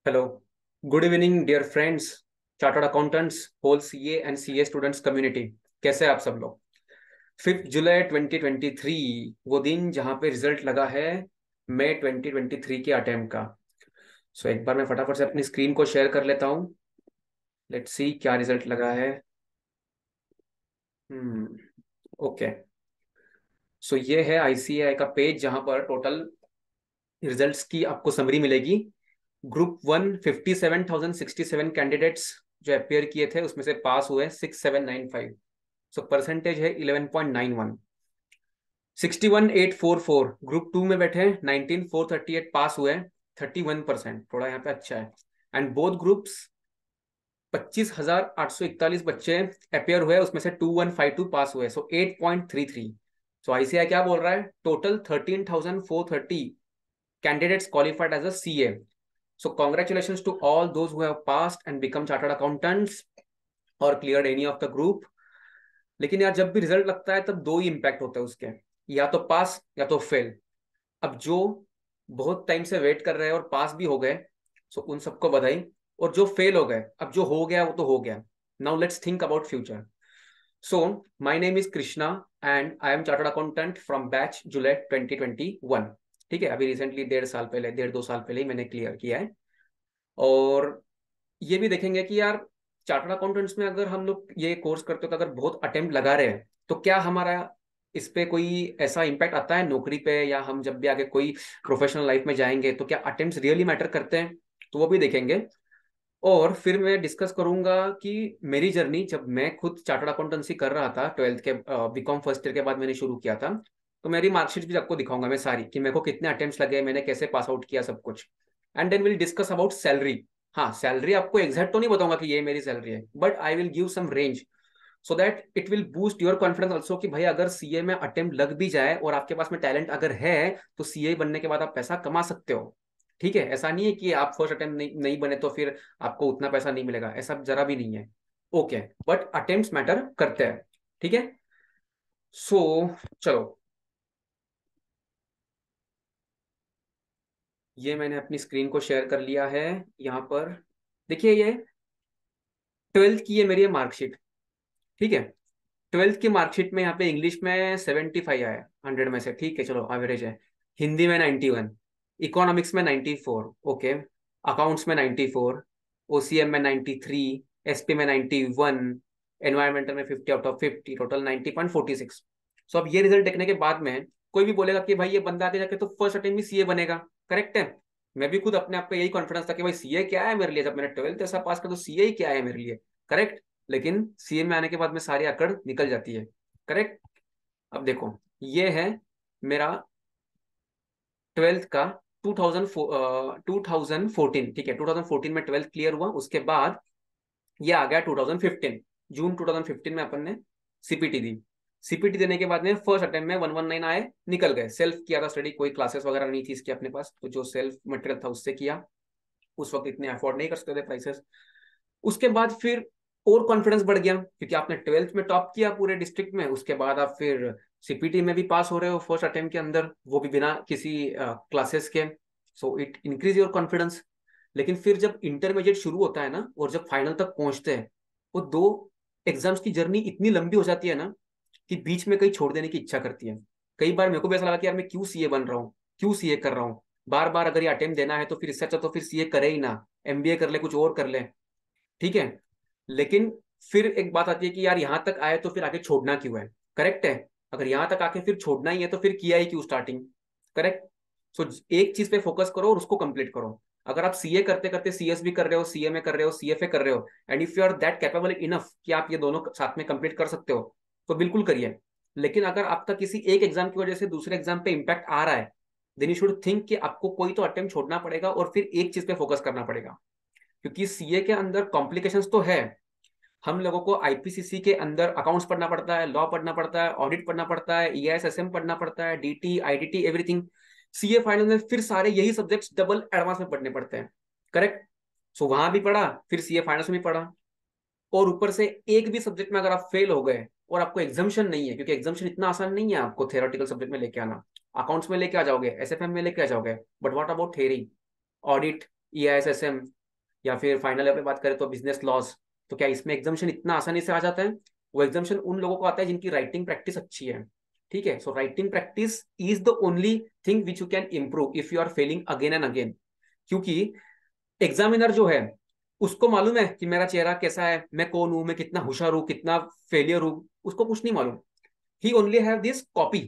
Hello, good evening dear friends, chartered accountants, whole CA and CA students community. कैसे हैं आप सब लोग? 5 जुलाई 2023 वो दिन जहां पे रिजल्ट लगा है मई 2023 के अटेम्प्ट का। सो एक बार मैं फटाफट से अपनी स्क्रीन को शेयर कर लेता हूँ। लेट्स सी क्या रिजल्ट लगा है। ओके। सो ये है आईसीएआई का पेज जहां पर टोटल रिजल्ट्स की आपको समरी मिलेगी। ग्रुप 1 57,067 कैंडिडेट्स जो अपेयर किए थे उसमें से पास हुए 6795। सो परसेंटेज है 11.91। 61,844 ग्रुप 2 में बैठे 19,438 पास हुए 31%, थोड़ा यहाँ पे अच्छा है। एंड बोथ ग्रुप्स 25,841 बच्चे अपेयर हुए, उसमें से 2152 पास हुए, सो 8.33। सो आईसीआई क्या बोल रहा है, total 13,430 candidates qualified as a CA. So congratulations to all those who have passed and become chartered accountants or cleared any of the group. लेकिन यार जब भी रिजल्ट लगता है तब दो ही इम्पैक्ट होते हैं उसके, या तो पास या तो फेल। अब जो बहुत टाइम से वेट कर रहे हैं और पास भी हो गए, सो उन सबको बधाई। और जो फेल हो गए, अब जो हो गया वो तो हो गया। Now let's think about future. So my name is Krishna and I am chartered accountant from batch July 2021। ठीक है, अभी रिसेंटली 1.5 साल पहले, 1.5 2 साल पहले ही मैंने क्लियर किया है। और ये भी देखेंगे कि यार चार्टर्ड अकाउंटेंट्स में अगर हम लोग ये कोर्स करते हो तो अगर बहुत अटेम्प्ट लगा रहे हैं तो क्या हमारा इस पे कोई ऐसा इम्पैक्ट आता है नौकरी पे, या हम जब भी आगे कोई प्रोफेशनल लाइफ में जाएंगे तो क्या अटेम्प्ट्स रियली मैटर करते हैं, तो वो भी देखेंगे। और फिर मैं डिस्कस करूंगा कि मेरी जर्नी जब मैं खुद चार्टर्ड अकाउंटेंसी कर रहा था, 12th के बीकॉम फर्स्ट ईयर के बाद मैंने शुरू किया था। तो मेरी मार्कशीट भी आपको दिखाऊंगा मैं सारी, कि मेरे को कितने अटेम्प्ट्स लगे, मैंने कैसे पास आउट किया, सब कुछ। And then will discuss about salary. हाँ, सैलरी आपको एग्जैक्ट तो नहीं बताऊंगा कि ये मेरी सैलरी है, but I will give some range so that it will boost your confidence also, कि भाई अगर सीए में अटेम्प्ट लग भी जाए और आपके पास में टैलेंट अगर है तो सीए बनने के बाद आप पैसा कमा सकते हो। ठीक है, ऐसा नहीं है कि आप फर्स्ट अटेम्प्ट नहीं बने तो फिर आपको उतना पैसा नहीं मिलेगा, ऐसा जरा भी नहीं है। ओके, बट अटेम्प्ट्स मैटर करते हैं। ठीक है। सो चलो, ये मैंने अपनी स्क्रीन को शेयर कर लिया है। यहाँ पर देखिए, ये 12th की है मेरी मार्कशीट। ठीक है, 12th की मार्कशीट में यहाँ पे इंग्लिश में 75 आया 100 में से, ठीक है चलो एवरेज है। हिंदी में 91, इकोनॉमिक्स में 94, ओके, अकाउंट्स में 94, ओसीएम में 93, एसपी में 91, एनवायरमेंटल में 50 आउट ऑफ 50, टोटल 90.46। सो अब ये रिजल्ट देखने के बाद में कोई भी बोलेगा कि भाई ये बंदा आगे जाके तो फर्स्ट अटेम्प्ट में सीए बनेगा। करेक्ट है। मैं भी खुद अपने आप पे यही कॉन्फिडेंस था कि भाई सीए क्या है मेरे लिए, जब मैंने 12th ऐसा पास कर तो सीए ही क्या है मेरे लिए। करेक्ट। लेकिन सीए में आने के बाद में सारी अकड़ निकल जाती है। करेक्ट। अब देखो, ये है मेरा 12th का 2014। ठीक है, 2014 में 12th क्लियर हुआ, उसके बाद ये आ गया 2015। जून 2015 में अपन ने सीपीटी दी। सीपीटी देने के बाद में फर्स्ट अटेम्प्ट में 119 आए, निकल गए। सेल्फ किया था स्टडी, कोई क्लासेस वगैरह नहीं थी इसकी अपने पास, तो जो सेल्फ मटेरियल था उससे किया। उस वक्त इतने अफोर्ड नहीं कर सकते थे प्राइसेस। उसके बाद फिर और कॉन्फिडेंस बढ़ गया, क्योंकि आपने 12th में टॉप किया पूरे डिस्ट्रिक्ट में, उसके बाद आप फिर सीपीटी में भी पास हो रहे हो फर्स्ट अटेम्प्ट के अंदर, वो भी बिना किसी क्लासेस के। So it increase your confidence. लेकिन फिर जब इंटरमीडिएट शुरू होता है ना, और जब फाइनल तक पहुंचते हैं, वो दो एग्जाम्स की जर्नी इतनी लंबी हो जाती है ना, कि बीच में कहीं छोड़ देने की इच्छा करती है। कई बार मेरे को भी ऐसा लगा कि यार मैं क्यों सीए बन रहा हूँ, क्यों सीए कर रहा हूँ। बार बार अगर ये अटेम्प्ट देना है तो फिर इससे अच्छा तो फिर सीए करे ही ना, एमबीए कर ले, कुछ और कर ले। ठीक है। लेकिन फिर एक बात आती है कि यार यहाँ तक आए तो फिर आगे छोड़ना क्यों है। करेक्ट है। अगर यहाँ तक आके फिर छोड़ना ही है तो फिर किया ही क्यों स्टार्टिंग। करेक्ट। सो एक चीज पे फोकस करो और उसको कंप्लीट करो। अगर आप सीए करते करते सीएस भी कर रहे हो, सीए में कर रहे हो, सीएफए कर रहे हो, and if you are that capable enough कि आप ये दोनों साथ में कंप्लीट कर सकते हो, तो बिल्कुल करिए। लेकिन अगर आपका किसी एक एग्जाम की वजह से दूसरे एग्जाम पे इंपैक्ट आ रहा है, देन यू शुड थिंक कि आपको कोई तो अटेम्प्ट छोड़ना पड़ेगा और फिर एक चीज पे फोकस करना पड़ेगा। क्योंकि सीए के अंदर कॉम्प्लिकेशंस तो है। हम लोगों को आईपीसीसी के अंदर अकाउंट्स पढ़ना पड़ता है, लॉ पढ़ना पड़ता है, ऑडिट पढ़ना पड़ता है, ईआईएसएसएम पढ़ना पड़ता है, DT IDT everything. CA final में फिर सारे यही सब्जेक्ट्स डबल एडवांस में पढ़ने पड़ते हैं। करेक्ट। सो वहां भी पढ़ा, फिर सीए फाइनल में भी पढ़ा। और ऊपर से एक भी सब्जेक्ट में अगर आप फेल हो गए और आपको एग्जाम्शन नहीं है, क्योंकि एग्जाम्शन इतना आसान नहीं है आपको थेरोटिकल सब्जेक्ट में लेके आना। अकाउंट्स में लेके आ जाओगे, एसएफएम में लेके आ जाओगे, but what about theory, audit, EISSM, या फिर फाइनल ईयर पे बात करें तो बिजनेस लॉस, तो क्या इसमें एग्जामिशन इतना आसानी से आ जाता है? वो एग्जामिशन उन लोगों को आता है जिनकी राइटिंग प्रैक्टिस अच्छी है। ठीक है, so writing practice is the only thing which you can improve if you are failing again and again. क्योंकि एग्जामिनर जो है उसको मालूम है कि मेरा चेहरा कैसा है, मैं कौन हूं, मैं कितना होशियार हूं, कितना फेलियर हूं, उसको कुछ नहीं मालूम। ही ओनली हैव दिस कॉपी।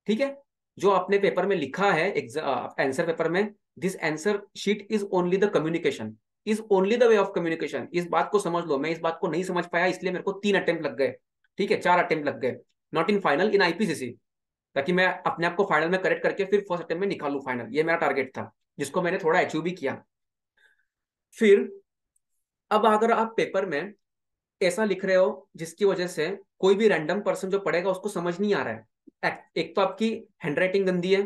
ठीक है, जो आपने पेपर में लिखा है आंसर पेपर में, this answer sheet is only the communication, is only the way of communication. इस बात को समझ लो, मैं इस बात को नहीं समझ पाया इसलिए मेरे को 3 अटेम्प्ट लग गए। ठीक है, 4 अटेम्प्ट लग गए, not in final, in IPCC, ताकि मैं अपने आप को फाइनल में करेक्ट करके फिर फर्स्ट अटेम्प्ट में निकालू फाइनल। ये मेरा टारगेट था, जिसको मैंने थोड़ा अचीव भी किया। फिर अब अगर आप पेपर में ऐसा लिख रहे हो जिसकी वजह से कोई भी रैंडम पर्सन जो पढ़ेगा उसको समझ नहीं आ रहा है, एक तो आपकी हैंडराइटिंग गंदी है,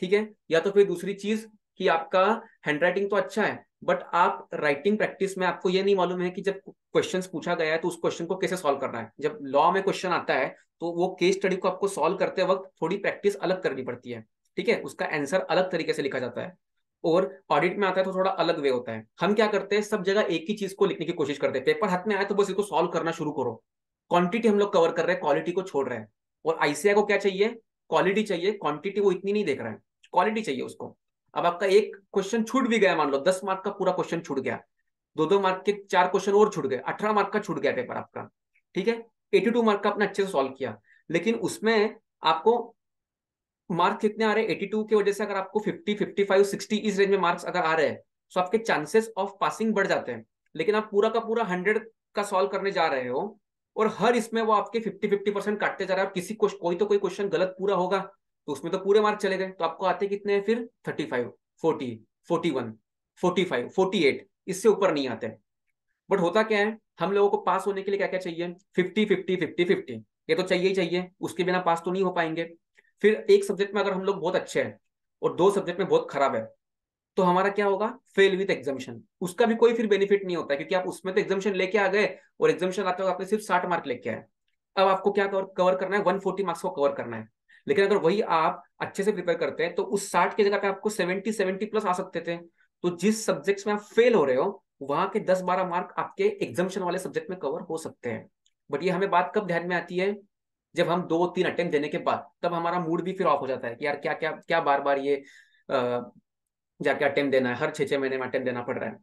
ठीक है, या तो फिर दूसरी चीज कि आपका हैंडराइटिंग तो अच्छा है बट आप राइटिंग प्रैक्टिस में आपको ये नहीं मालूम है कि जब क्वेश्चंस पूछा गया है तो उस क्वेश्चन को कैसे सॉल्व करना है। जब लॉ में क्वेश्चन आता है तो वो केस स्टडी को आपको सॉल्व करते वक्त थोड़ी प्रैक्टिस अलग करनी पड़ती है। ठीक है, उसका आंसर अलग तरीके से लिखा जाता है, और ऑडिट में आता है तो थोड़ा अलग वे होता है। हम क्या करते हैं, सब जगह एक ही चीज को लिखने की कोशिश करते हैं, पेपर हाथ में आए तो बस इसको सॉल्व करना शुरू करो। क्वांटिटी हम लोग कवर कर रहे हैं, क्वालिटी को छोड़ रहे हैं। और आईसीआई को क्या चाहिए? क्वालिटी चाहिए, क्वांटिटी वो इतनी नहीं देख रहा है, क्वालिटी चाहिए उसको। अब आपका एक क्वेश्चन छूट भी गया, मान लो 10 मार्क का पूरा क्वेश्चन छूट गया, 2-2 मार्क के 4 क्वेश्चन और छूट गए, 18 मार्क का छूट गया पेपर आपका। ठीक है, 82 मार्क का आपने अच्छे से सॉल्व किया, लेकिन उसमें आपको मार्क्स कितने आ रहे हैं? 82 की वजह से अगर आपको 50, 55, 60 इस रेंज में मार्क्स अगर आ रहे हैं तो आपके चांसेस ऑफ पासिंग बढ़ जाते हैं। लेकिन आप पूरा का पूरा 100 का सॉल्व करने जा रहे हो और हर इसमें वो आपके 50-50% काटते जा रहे हैं, और किसी कोई तो कोई क्वेश्चन गलत पूरा होगा तो उसमें तो पूरे मार्क्स चले गए, तो आपको आते कितने हैं फिर? 35, 40, 41, 45, 48, इससे ऊपर नहीं आते। बट होता क्या है, हम लोगों को पास होने के लिए क्या क्या चाहिए? 50, 50, 50, 50, ये तो चाहिए ही चाहिए, उसके बिना पास तो नहीं हो पाएंगे। फिर एक सब्जेक्ट में अगर हम लोग बहुत अच्छे हैं और 2 सब्जेक्ट में बहुत खराब है, तो हमारा क्या होगा? Fail with examination. उसका भी कोई फिर बेनिफिट नहीं होता, क्योंकि आप उसमें तो एग्जामिशन लेके आ गए और एग्जामिशन आते वक्त आपने सिर्फ 60 मार्क लेके आए। अब आपको क्या कवर करना है? 140 मार्क्स को कवर करना है। लेकिन अगर वही आप अच्छे से प्रिपेयर करते हैं तो उस 60 की जगह पे आपको 70 प्लस आ सकते थे। तो जिस सब्जेक्ट्स में आप फेल हो रहे हो वहां के 10-12 मार्क आपके एग्जामिशन वाले सब्जेक्ट में कवर हो सकते हैं। बट ये हमें बात कब ध्यान में आती है? जब हम 2-3 अटेम्प्ट देने के बाद, तब हमारा मूड भी फिर ऑफ हो जाता है कि यार क्या क्या क्या बार बार ये जाके अटेम्प्ट देना है, हर 6-6 महीने में अटेम्प्ट देना पड़ रहा है।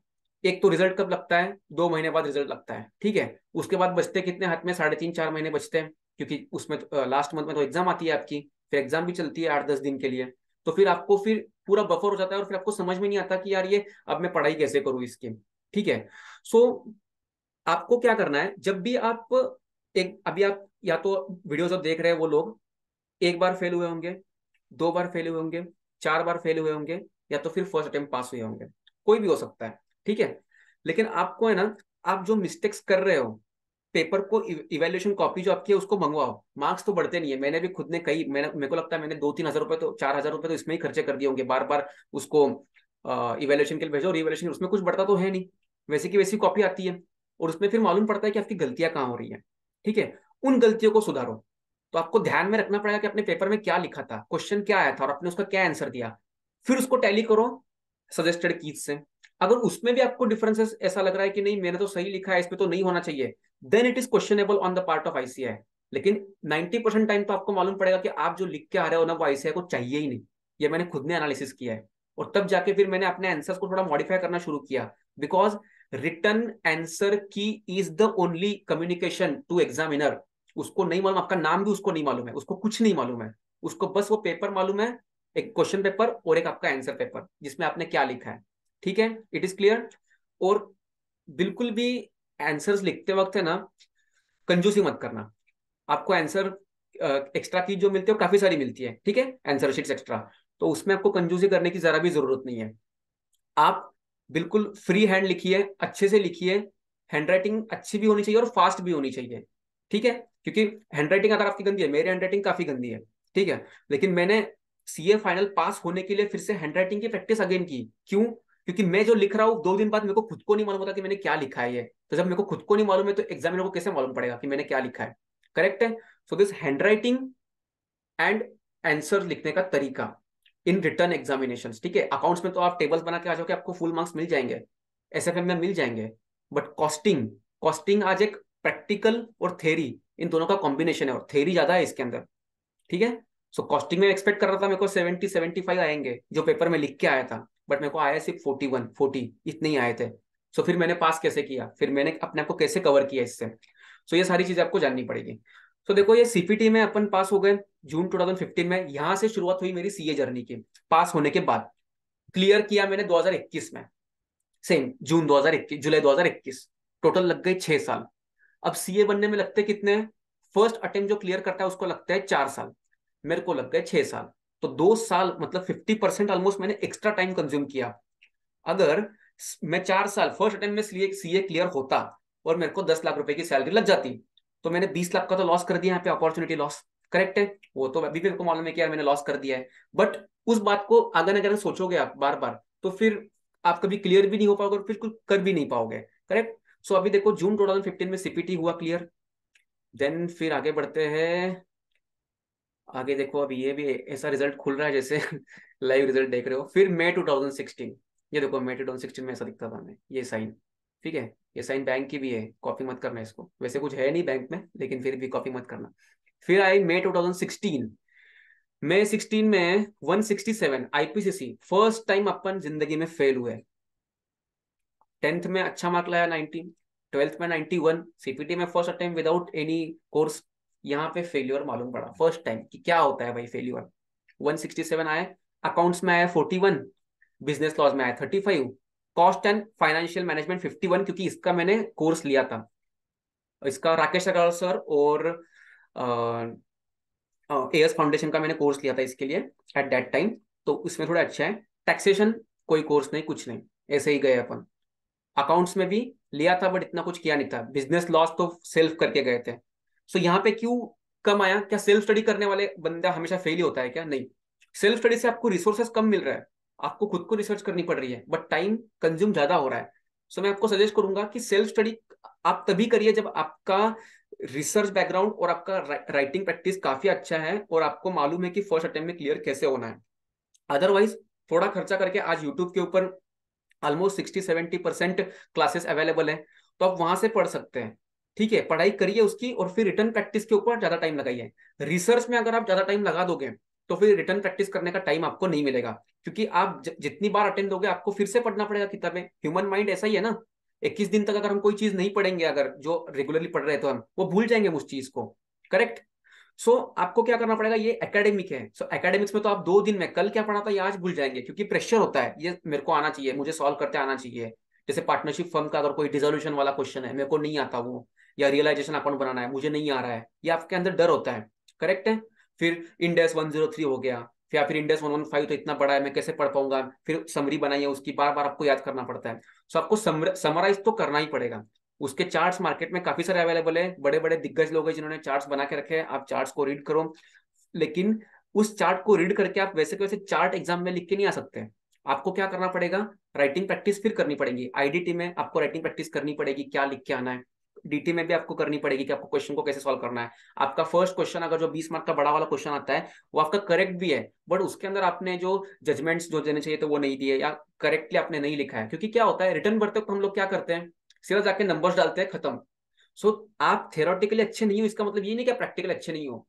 एक तो रिजल्ट कब लगता है? 2 महीने बाद रिजल्ट लगता है, ठीक है। उसके बाद बचते कितने हाथ में? 3.5-4 महीने बचते हैं, क्योंकि उसमें लास्ट मंथ में तो एग्जाम आती है आपकी, फिर एग्जाम भी चलती है 8-10 दिन के लिए। तो फिर आपको फिर पूरा बफर हो जाता है और फिर आपको समझ में नहीं आता कि यार ये अब मैं पढ़ाई कैसे करूँ इसकी। ठीक है, सो आपको क्या करना है, जब भी आप एक अभी आप या तो वीडियो जब देख रहे हैं वो लोग एक बार फेल हुए होंगे, 2 बार फेल हुए होंगे, 4 बार फेल हुए होंगे, या तो फिर फर्स्ट अटेम्प्ट पास हुए होंगे, कोई भी हो सकता है। ठीक है, लेकिन आपको है ना, आप जो मिस्टेक्स कर रहे हो, पेपर को इवेल्युएशन कॉपी जो आपकी है उसको मंगवाओ। मार्क्स तो बढ़ते नहीं है, मैंने भी खुद ने कई, मैंने मेरे को लगता है मैंने 2-3 हज़ार रुपए तो 4 हज़ार रुपए तो इसमें ही खर्चे कर दिए होंगे, बार बार उसको इवेल्युएशन के लिए भेजो और इवेल्युएशन, उसमें कुछ बढ़ता तो है नहीं, वैसे की वैसी कॉपी आती है। और उसमें फिर मालूम पड़ता है कि आपकी गलतियां कहाँ हो रही है। ठीक है, उन गलतियों को सुधारो। तो आपको ध्यान में रखना पड़ेगा कि अपने पेपर में क्या लिखा था, क्वेश्चन क्या आया था और आपने उसका क्या आंसर दिया, फिर उसको टैली करो सजेस्टेड कीज से। अगर उसमें भी आपको डिफरेंसेस ऐसा लग रहा है कि नहीं मैंने तो सही लिखा है, इसमें तो नहीं होना चाहिए, then it is questionable on the part of ICI. लेकिन 90% टाइम तो आपको मालूम पड़ेगा कि आप जो लिख के आ रहे हो ना वो आईसीआई को चाहिए ही नहीं। ये मैंने खुद ने एनालिसिस किया है, और तब जाके फिर मैंने अपने आंसर्स को थोड़ा मॉडिफाई करना शुरू किया। बिकॉज रिटर्न आंसर की is the only communication to examiner. उसको नहीं मालूम, आपका नाम भी उसको नहीं मालूम है, उसको कुछ नहीं मालूम है, उसको बस वो पेपर मालूम है, एक क्वेश्चन पेपर और एक आपका आंसर पेपर जिसमें आपने क्या लिखा है। ठीक है, इट इज क्लियर। और बिल्कुल भी आंसर्स लिखते वक्त है ना, कंजूसी मत करना। आपको आंसर एक्स्ट्रा की जो मिलती है वो काफी सारी मिलती है, ठीक है, आंसर शीट्स एक्स्ट्रा, तो उसमें आपको कंजूसी करने की जरा भी जरूरत नहीं है। आप बिल्कुल फ्री हैंड लिखिए, अच्छे से लिखिए, हैंडराइटिंग अच्छी भी होनी चाहिए और फास्ट भी होनी चाहिए। ठीक है, क्योंकि हैंडराइटिंग अगर आपकी गंदी है, मेरी हैंडराइटिंग काफी गंदी है, ठीक है, लेकिन मैंने सीए फाइनल पास होने के लिए फिर से हैंडराइटिंग की प्रैक्टिस अगेन की। क्यों? क्योंकि मैं जो लिख रहा हूँ 2 दिन बाद मेरे को खुद को नहीं मालूम होता कि मैंने क्या लिखा है ये। तो जब मेरे को खुद को नहीं मालूम है तो एग्जामिनर को कैसे मालूम पड़ेगा कि मैंने क्या लिखा है? करेक्ट है। So this handwriting and answer लिखने का तरीका इन रिटर्न एग्जामिनेशन, ठीक है। अकाउंट्स में तो आप टेबल्स बना के आ जाओगे, आपको फुल मार्क्स मिल जाएंगे। एसएफएम में मिल जाएंगे, बट कॉस्टिंग, कॉस्टिंग आज एक प्रैक्टिकल और थेरी, इन दोनों का कॉम्बिनेशन है, और थेरी ज्यादा है इसके अंदर, ठीक है। सो कॉस्टिंग में एक्सपेक्ट कर रहा था मेरे को 70-75 आएंगे जो पेपर में लिख के आया था, बट मेरे को आया सिर्फ 41-40 इतने ही आए थे। सो फिर मैंने पास कैसे किया, फिर मैंने अपने आप को कैसे कवर किया इससे। सो ये सारी चीजें आपको जाननी पड़ेगी। तो देखो ये सीपीटी में अपन पास हो गए जून 2015 में, यहां से शुरुआत हुई मेरी सीए जर्नी की। पास होने के बाद क्लियर किया मैंने 2021 में, सेम जून 2021 जुलाई 2021, टोटल लग गए 6 साल। अब सीए बनने में लगते कितने हैं, फर्स्ट अटेम्प्ट जो क्लियर करता है उसको लगता है 4 साल, मेरे को लग गए 6 साल। तो 2 साल मतलब 50% ऑलमोस्ट मैंने एक्स्ट्रा टाइम कंज्यूम किया। अगर मैं 4 साल फर्स्ट अटेम्प्ट में सीए सीए क्लियर होता और मेरे को 10 लाख रुपए की सैलरी लग जाती, तो मैंने 20 लाख का तो लॉस कर दिया यहाँ पे, अपॉर्चुनिटी लॉस। करेक्ट है, वो तो अभी भी मेरे को मालूम है कि यार मैंने लॉस कर दिया है, बट उस बात को अगर अगर सोचोगे आप बार बार, तो फिर आप कभी क्लियर भी नहीं हो पाओगे और फिर कुछ कर भी नहीं पाओगे। करेक्ट। सो अभी देखो जून 2015 में सीपीटी हुआ क्लियर, देन फिर आगे बढ़ते हैं। आगे देखो अभी ये भी ऐसा रिजल्ट खुल रहा है जैसे लाइव रिजल्ट देख रहे हो। फिर मई 2016, ये देखो मई 2016 में ऐसा दिखता था हमें ये साइन, ठीक है। ये साइन बैंक की भी है, कॉपी मत करना इसको, वैसे कुछ है नहीं बैंक में लेकिन फिर भी कॉपी मत करना। फिर आई मई 2016, मई 16 में 167 आईपीसीसी, फर्स्ट टाइम अपन जिंदगी में फेल हुए। 10th में अच्छा मार्क लाया 90, 12th में 91, सीपीटी में first attempt without any course, यहाँ पे फेल्यूर मालूम पड़ा फर्स्ट टाइम कि क्या होता है भाई फेल्यूर। 167 आए, अकाउंट्स में आया 41, बिजनेस लॉज में आया 35, कॉस्ट एंड फाइनेंशियल मैनेजमेंट 51, क्योंकि इसका मैंने कोर्स लिया था, इसका राकेश अग्रवाल सर और एएस फाउंडेशन का मैंने कोर्स लिया था इसके लिए एट दैट टाइम, तो इसमें थोड़ा अच्छा है। टैक्सेशन कोई कोर्स नहीं, कुछ नहीं, ऐसे ही गए अपन। अकाउंट्स में भी लिया था बट इतना कुछ किया नहीं था, बिजनेस लॉस तो सेल्फ करके गए थे। सो यहाँ पे क्यों कम आया, क्या सेल्फ स्टडी करने वाले बंदा हमेशा फेल ही होता है क्या, नहीं। सेल्फ स्टडी से आपको रिसोर्सेस कम मिल रहा है, आपको खुद को रिसर्च करनी पड़ रही है, बट टाइम कंज्यूम ज्यादा हो रहा है। सो मैं आपको सजेस्ट करूंगा कि सेल्फ स्टडी आप तभी करिए जब आपका रिसर्च बैकग्राउंड और आपका राइटिंग प्रैक्टिस काफी अच्छा है और आपको मालूम है कि फर्स्ट अटेम्प्ट में क्लियर कैसे होना है। अदरवाइज थोड़ा खर्चा करके आज यूट्यूब के ऊपर ऑलमोस्ट 60-70% क्लासेस अवेलेबल है, तो आप वहां से पढ़ सकते हैं। ठीक है, पढ़ाई करिए उसकी और फिर रिटर्न प्रैक्टिस के ऊपर ज्यादा टाइम लगाइए। रिसर्च में अगर आप ज्यादा टाइम लगा दोगे तो फिर रिटर्न प्रैक्टिस करने का टाइम आपको नहीं मिलेगा, क्योंकि आप जितनी बार अटेंड दोगे आपको फिर से पढ़ना पड़ेगा किताबें। ह्यूमन माइंड ऐसा ही है ना, 21 दिन तक अगर हम कोई चीज नहीं पढ़ेंगे, अगर जो रेगुलरली पढ़ रहे हैं तो हम वो भूल जाएंगे उस चीज को। करेक्ट। सो आपको क्या करना पड़ेगा, ये एकेडमिक है। सो एकेडमिक्स में तो आप 2 दिन में कल क्या पढ़ा था ये आज भूल जाएंगे, क्योंकि प्रेशर होता है, ये मेरे को आना चाहिए, मुझे सॉल्व करते आना चाहिए। जैसे पार्टनरशिप फर्म का अगर कोई डिसोल्यूशन वाला क्वेश्चन है, मेरे को नहीं आता वो, या रियलाइजेशन अकाउंट बनाना है मुझे नहीं आ रहा है, ये आपके अंदर डर होता है। करेक्ट है। फिर इंडेक्स 103 हो गया, या फिर इंडेक्स 115 तो इतना बड़ा है मैं कैसे पढ़ पाऊंगा, फिर समरी बनाई है उसकी, बार बार आपको याद करना पड़ता है। सो आपको समराइज तो करना ही पड़ेगा। उसके चार्ट्स मार्केट में काफी सारे अवेलेबल है, बड़े बड़े दिग्गज लोग हैं जिन्होंने चार्ट्स बना के रखे हैं, आप चार्ट्स को रीड करो। लेकिन उस चार्ट को रीड करके आप वैसे के वैसे चार्ट एग्जाम में लिख के नहीं आ सकते। आपको क्या करना पड़ेगा, राइटिंग प्रैक्टिस फिर करनी पड़ेगी। आईडीटी में आपको राइटिंग प्रैक्टिस करनी पड़ेगी, क्या लिख के आना है। डीटी में भी आपको करनी पड़ेगी कि आपको क्वेश्चन को कैसे सॉल्व करना है। आपका फर्स्ट क्वेश्चन अगर जो 20 मार्क का बड़ा वाला क्वेश्चन आता है वो आपका करेक्ट भी है, बट उसके अंदर आपने जो जजमेंट्स जो देने चाहिए तो वो नहीं दिए, या करेक्टली आपने नहीं लिखा है। क्योंकि क्या होता है, रिटर्न भरते वक्त हम लोग क्या करते हैं, सीधा जाके नंबर्स डालते हैं, खत्म। सो आप थेरोटिकली अच्छे नहीं हो इसका मतलब ये नहीं कि आप प्रैक्टिकल अच्छे नहीं हो।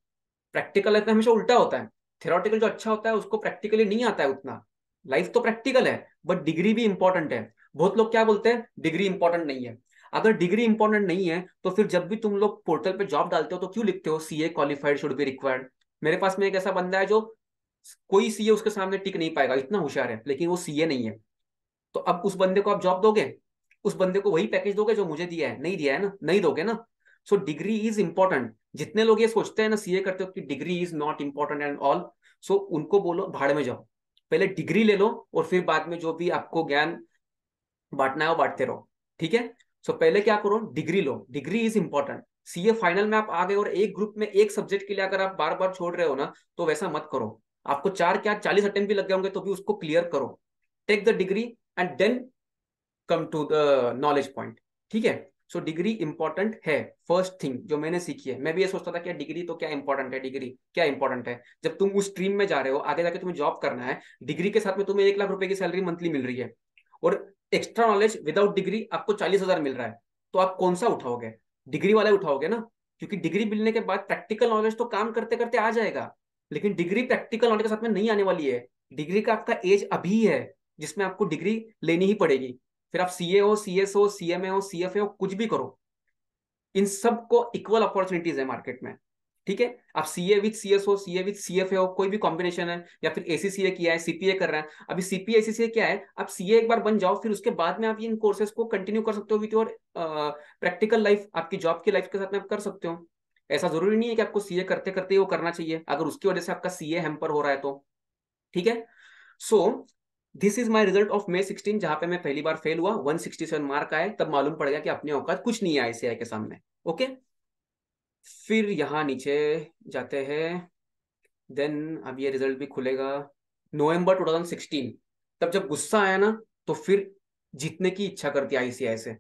प्रैक्टिकल लाइफ में हमेशा उल्टा होता है, थेरोटिकल जो अच्छा होता है उसको प्रैक्टिकली नहीं आता है उतना। लाइफ तो प्रैक्टिकल है बट डिग्री भी इंपॉर्टेंट है। बहुत लोग क्या बोलते हैं, डिग्री इंपॉर्टेंट नहीं है। अगर डिग्री इंपॉर्टेंट नहीं है तो फिर जब भी तुम लोग पोर्टल पे जॉब डालते हो तो क्यों लिखते हो CA qualified should be required. मेरे पास में एक ऐसा बंदा है जो कोई सीए उसके सामने टिक नहीं पाएगा, इतना होशियार है, लेकिन वो सीए नहीं है। तो अब उस बंदे को आप जॉब दोगे, उस बंदे को वही पैकेज दोगे जो मुझे दिया है, नहीं दिया है ना, नहीं दोगे ना। So degree is important. जितने लोग ये सोचते हैं ना सीए करते हो कि degree is not important and all, so उनको बोलो भाड़ में जाओ, पहले डिग्री ले लो और फिर बाद में जो भी आपको ज्ञान बांटना है वो बांटते रहो। ठीक है। सो पहले क्या करो, degree low, degree is important. CA final में आप आ गए और एक ग्रुप में एक सब्जेक्ट के लिए अगर आप बार बार छोड़ रहे हो ना, तो वैसा मत करो। आपको 4 क्या 40 अटेम्प्ट भी लग गए होंगे तो भी उसको क्लियर करो। Take the degree and then come to the knowledge point. ठीक है। सो डिग्री इंपॉर्टेंट है, फर्स्ट थिंग जो मैंने सीखी है। मैं भी ये सोचता था कि डिग्री तो क्या इंपॉर्टेंट है, डिग्री क्या इंपॉर्टेंट है, जब तुम उस स्ट्रीम में जा रहे हो आगे जाके तुम्हें जॉब करना है, डिग्री के साथ में तुम्हें 1 लाख रुपए की सैलरी मंथली मिल रही है, और एक्स्ट्रा नॉलेज विदाउट डिग्री आपको 40,000 मिल रहा है, तो आप कौन सा उठाओगे? डिग्री वाला उठाओगे ना, क्योंकि डिग्री मिलने के बाद प्रैक्टिकल नॉलेज तो काम करते करते आ जाएगा, लेकिन डिग्री प्रैक्टिकल नॉलेज के साथ में नहीं आने वाली है। डिग्री का आपका एज अभी है जिसमें आपको डिग्री लेनी ही पड़ेगी। फिर आप सीए हो, सीएस हो, सीएमए हो, सीएफए हो, कुछ भी करो, इन सबको इक्वल अपॉर्चुनिटीज है मार्केट में। ठीक है, आप सीए विद सीएस हो, सीए विद सीएफए हो, कोई भी कॉम्बिनेशन है, या फिर एसीसीए किया है, सीपीए कर रहे हैं। अभी सीपीए एसीसीए क्या है, आप सीए एक बार बन जाओ, फिर उसके बाद में आप इन कोर्सेज को कंटिन्यू कर सकते हो विद योर प्रैक्टिकल लाइफ, आपकी जॉब की लाइफ के साथ में आप कर सकते हो। ऐसा जरूरी नहीं है कि आपको सीए करते करते ही वो करना चाहिए, अगर उसकी वजह से आपका सीए हैम्पर हो रहा है तो। ठीक है, so this is my result of May 16, जहां पे मैं पहली बार फेल हुआ, 167 मार्क आए, तब मालूम पड़ गया कि अपनी औकात कुछ नहीं है आईसीआई के सामने। ओके, फिर यहाँ नीचे जाते हैं, देन अब ये रिजल्ट भी खुलेगा नवंबर 2016। तब जब गुस्सा आया ना, तो फिर जीतने की इच्छा करती आईसीआई से।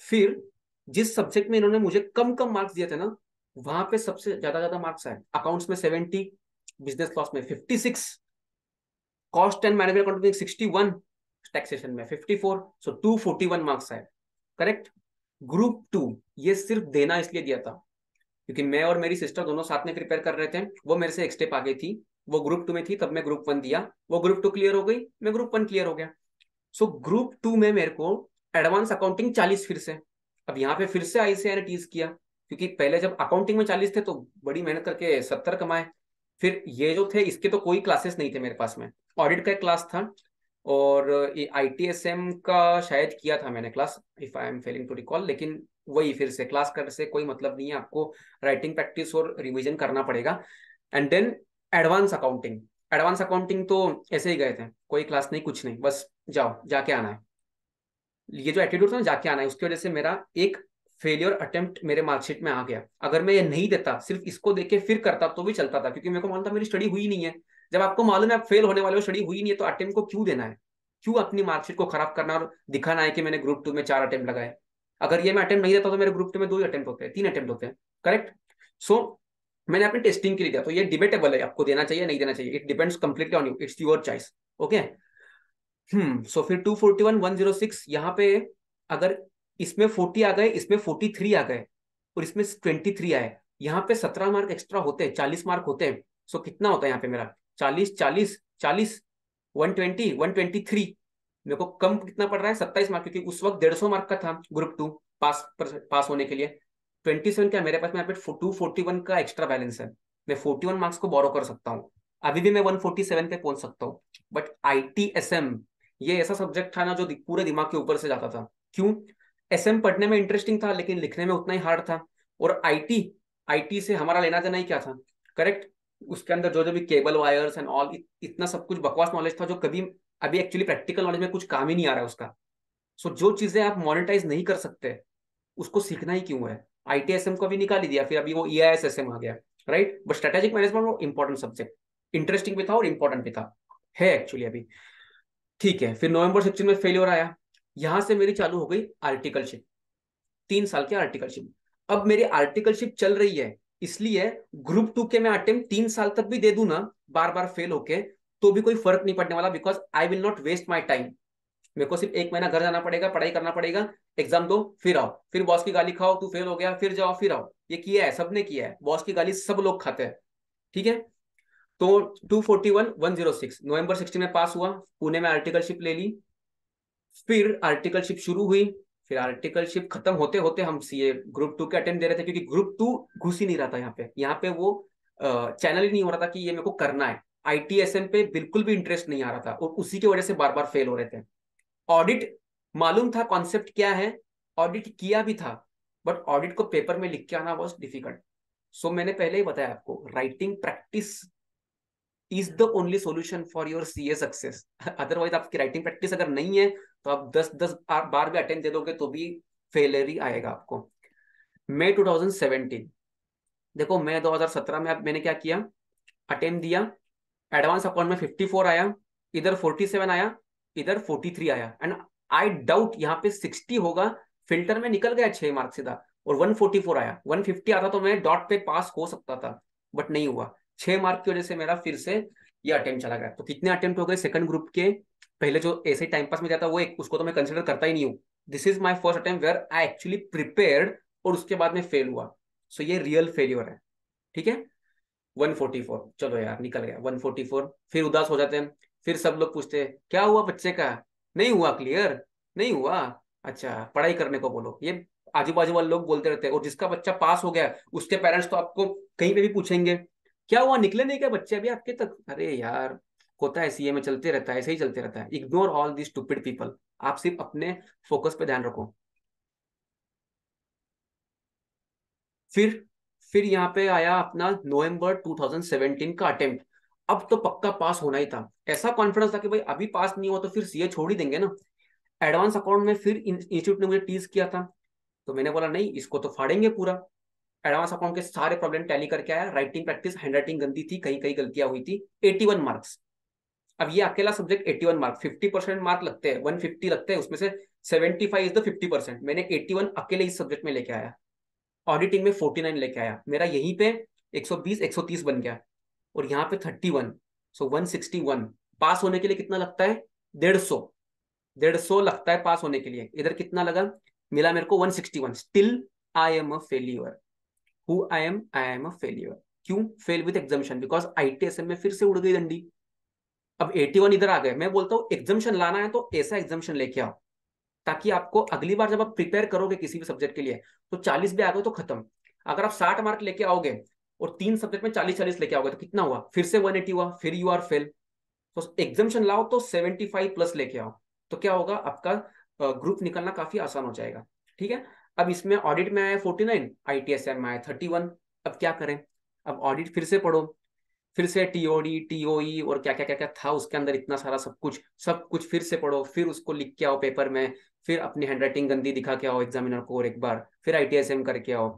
फिर जिस सब्जेक्ट में इन्होंने मुझे कम कम मार्क्स दिए थे ना, वहां पे सबसे ज्यादा ज्यादा मार्क्स आए। अकाउंट्स में 70, बिजनेस लॉस में 56, cost and management accounting 61, taxation में 54, सो 241 मार्क्स आए। करेक्ट। ग्रुप 2 ये सिर्फ देना इसलिए दिया था क्योंकि मैं और मेरी सिस्टर दोनों साथ में प्रिपेयर कर रहे थे। वो मेरे से एक स्टेप आगे थी, वो ग्रुप 2 में थी, तब मैं ग्रुप 1 दिया। वो ग्रुप 2 क्लियर हो गई, मैं ग्रुप 1 क्लियर हो गया। सो ग्रुप 2 में मेरे को एडवांस अकाउंटिंग 40 फिर से। अब यहाँ पे फिर से आईसीआई ने टीज किया, क्योंकि पहले जब अकाउंटिंग में 40 थे तो बड़ी मेहनत करके 70 कमाए। फिर ये जो थे इसके तो कोई क्लासेस नहीं थे मेरे पास में, ऑडिट का एक क्लास था, और ये आईटीएसएम का शायद किया था मैंने class, if I am failing to recall. लेकिन वही फिर से क्लास करने से कोई मतलब नहीं है, आपको राइटिंग प्रैक्टिस और रिवीजन करना पड़ेगा। And then advance accounting, advance accounting तो ऐसे ही गए थे, कोई क्लास नहीं कुछ नहीं, बस जाओ जाके आना है। ये जो एटीट्यूड था ना, जाके आना है, उसकी वजह से मेरा एक फेलियर अटेम्प्ट मेरे मार्कशीट में आ गया। अगर मैं ये नहीं देता, सिर्फ इसको देके फिर करता तो भी चलता था, क्योंकि मेरे को मालूम था मेरी स्टडी हुई नहीं है। जब आपको मालूम है आप फेल होने वाले हो, स्टडी हुई नहीं है, तो अटेम्प्ट को क्यों देना है? क्यों अपनी मार्कशीट को खराब करना और दिखाना है कि मैंने ग्रुप 2 में 4 अटेम्प्ट लगाए? अगर ये मैं अटेम्प्ट नहीं देता तो मेरे ग्रुप 2 में 2 ही अटेम्प्ट होते हैं, 3 अटेम्प्ट होते हैं। करेक्ट। सो मैंने अपनी टेस्टिंग के लिए दिया, तो ये डिबेटेबल है, आपको देना चाहिए नहीं देना चाहिए, it depends completely on you, it's your choice. Okay. So फिर 241 106 यहाँ पे, अगर इसमें 40 आ गए, इसमें 43 आ गए, और इसमें 23 आए, यहाँ पे 17 मार्क एक्स्ट्रा होते हैं, 40 मार्क होते हैं। सो कितना होता है यहाँ पे मेरा? 40 40 40, 120 123। मेरे को कम कितना पड़ रहा है? 27 मार्क, क्योंकि उस वक्त 150 मार्क का था ग्रुप 2 पास होने के लिए। 27 क्या मेरे पास में यहाँ पे 241 का एक्स्ट्रा बैलेंस है, मैं 41 मार्क्स को बोरो कर सकता हूँ। अभी भी मैं 147 पे पहुंच सकता हूँ। बट आईटीएसएम ये ऐसा सब्जेक्ट था ना जो पूरे दिमाग के ऊपर से जाता था। क्यों? एसएम पढ़ने में इंटरेस्टिंग था, लेकिन लिखने में उतना ही हार्ड था। और आईटी, आईटी से हमारा लेना देना ही क्या था? करेक्ट। उसके अंदर जो जो भी केबल वायर्स एंड ऑल, इतना सब कुछ बकवास नॉलेज था जो कभी अभी एक्चुअली प्रैक्टिकल नॉलेज में कुछ काम ही नहीं आ रहा है उसका। सो जो चीजें आप मोनेटाइज नहीं कर सकते, उसको सीखना ही क्यों है? आईटीएसएम को भी निकाल ही दिया, फिर अभी वो ईआईएसएसएम आ गया। राइट। बट स्ट्रेटेजिक मैनेजमेंट वो इंपॉर्टेंट सब्जेक्ट, इंटरेस्टिंग भी था और इंपॉर्टेंट भी था, है एक्चुअली अभी। ठीक है, फिर नवंबर 16 में फेलियर आया। यहां से मेरी चालू हो गई आर्टिकलशिप, 3 साल की आर्टिकलशिप। अब मेरी आर्टिकलशिप चल रही है, इसलिए ग्रुप 2 के मैं अटेम्प्ट 3 साल तक भी दे दूं ना, बार बार फेल होके, तो भी कोई फर्क नहीं पड़ने वाला, because I will not waste my time. मेरे को सिर्फ 1 महीना घर जाना पड़ेगा, पढ़ाई करना पड़ेगा, एग्जाम दो, फिर आओ, फिर बॉस की गाली खाओ, तू फेल हो गया, फिर जाओ फिर आओ। ये किया है, सबने किया है, बॉस की गाली सब लोग खाते हैं। ठीक है। तो 241 106 नवंबर 16 में पास हुआ, पुणे में आर्टिकलशिप ले ली। फिर आर्टिकलशिप शुरू हुई, फिर आर्टिकलशिप खत्म होते होते हम सीए ग्रुप 2 के अटेम्प्ट दे रहे थे, क्योंकि ग्रुप 2 घुस ही नहीं रहा था यहाँ पे वो चैनल ही नहीं हो रहा था कि ये मेरे को करना है। आईटीएसएम पे बिल्कुल भी इंटरेस्ट नहीं आ रहा था, और उसी की वजह से बार बार फेल हो रहे थे। ऑडिट मालूम था कॉन्सेप्ट क्या है, ऑडिट किया भी था, बट ऑडिट को पेपर में लिख के आना वॉज डिफिकल्ट। सो मैंने पहले ही बताया आपको, writing practice is the only solution for your CA success. Otherwise आपकी राइटिंग प्रैक्टिस अगर नहीं है, तो आप 10 बार भी अटेम्प्ट दे दोगे तो भी फेलियर ही आएगा आपको। मई 2017, देखो मई 2017 में अब मैंने क्या किया, अटेम्प्ट दिया, एडवांस अकाउंट में 54 आया, इधर 47 आया, इधर 43 आया, एंड आई डाउट यहाँ पे 60 होगा। फिल्टर में निकल गया 6 मार्क सीधा, और 144 आया। 150 आता तो मैं डॉट पे पास हो सकता था, बट नहीं हुआ। 6 मार्क की वजह से मेरा फिर से ये अटेम्प्ट चला गया। तो कितने अटेम्प्ट हो गए सेकंड ग्रुप के? पहले जो ऐसे ही टाइम पास में जाता वो एक, उसको तो मैं कंसिडर करता ही नहीं हूँ। This is my first attempt where I actually prepared और उसके बाद में फेल हुआ। सो ये रियल फेल्योर है। ठीक है। 144, चलो यार निकल गया 144। फिर उदास हो जाते हैं। फिर सब लोग पूछते हैं क्या हुआ बच्चे का, नहीं हुआ क्लियर, नहीं हुआ, अच्छा पढ़ाई करने को बोलो। ये आजू बाजू वाले लोग बोलते रहते हैं। और जिसका बच्चा पास हो गया उसके पेरेंट्स तो आपको कहीं पे भी पूछेंगे क्या हुआ, निकले नहीं क्या बच्चे अभी आपके तक। अरे यार, होता है सीए में, चलते रहता है, ऐसे ही चलते रहता है। Ignore all the stupid people. आप सिर्फ अपने फोकस पे ध्यान रखो। फिर फिर यहाँ पे आया अपना नवंबर 2017 का अटेम्प्ट। अब तो पक्का पास होना ही था। ऐसा कॉन्फिडेंस था कि भाई अभी पास नहीं हुआ तो फिर सीए छोड़ ही देंगे ना। एडवांस अकाउंट में फिर इंस्टीट्यूट ने मुझे टीज किया था। तो मैंने बोला नहीं, इसको तो फाड़ेंगे पूरा। एडवांस अकाउंट के सारे प्रॉब्लम टैली करके आया। राइटिंग प्रैक्टिस, हैंडराइटिंग गंदी थी, कहीं कहीं गलतियां हुई थी। 81 मार्क्स। अब ये अकेला सब्जेक्ट 81 मार्क्स, 50% मार्क लगते हैं, 150 लगते हैं, उसमें से 75 इज द 50%। मैंने 81 अकेले इस सब्जेक्ट में लेके आया। ऑडिटिंग में 49 लेके आया। मेरा यहीं पे 120 130 बन गया। और यहाँ पे 31, सो 161। पास होने के लिए कितना लगता है? 150। 150 लगता है पास होने के लिए। इधर कितना लगा? मिला मेरे को 161। Still I am a failure. Who I am a failure. क्यों fail with examination? Because ITSM में फिर से उड़ गई डंडी। अब 81 इधर आ गए। मैं बोलता हूँ एग्जामिशन लाना है तो ऐसा एग्जामिशन लेके आओ ताकि आपको अगली बार जब आप प्रिपेयर करोगे किसी भी सब्जेक्ट के लिए तो 40 भी आ गए तो खत्म। अगर आप 60 मार्क लेके आओगे और 3 सब्जेक्ट में 40-40 लेके आओगे तो कितना हुआ? फिर से 180 हुआ, फिर यू आर फेल। तो एग्जामिशन लाओ तो 75 प्लस लेके आओ। तो क्या होगा? आपका ग्रुप निकलना काफी आसान हो जाएगा। ठीक है। अब इसमें ऑडिट में आया 49, आईटीएसएम में आया 31। अब क्या करें? अब ऑडिट फिर से पढ़ो, फिर से टीओडी टीओई और क्या क्या क्या क्या था उसके अंदर, इतना सारा सब कुछ फिर से पढ़ो, फिर उसको लिख के आओ पेपर में। फिर अपनी हैंडराइटिंग गंदी दिखा के आओ एग्जामिनर को और एक बार, फिर आईटीएसएम करके आओ।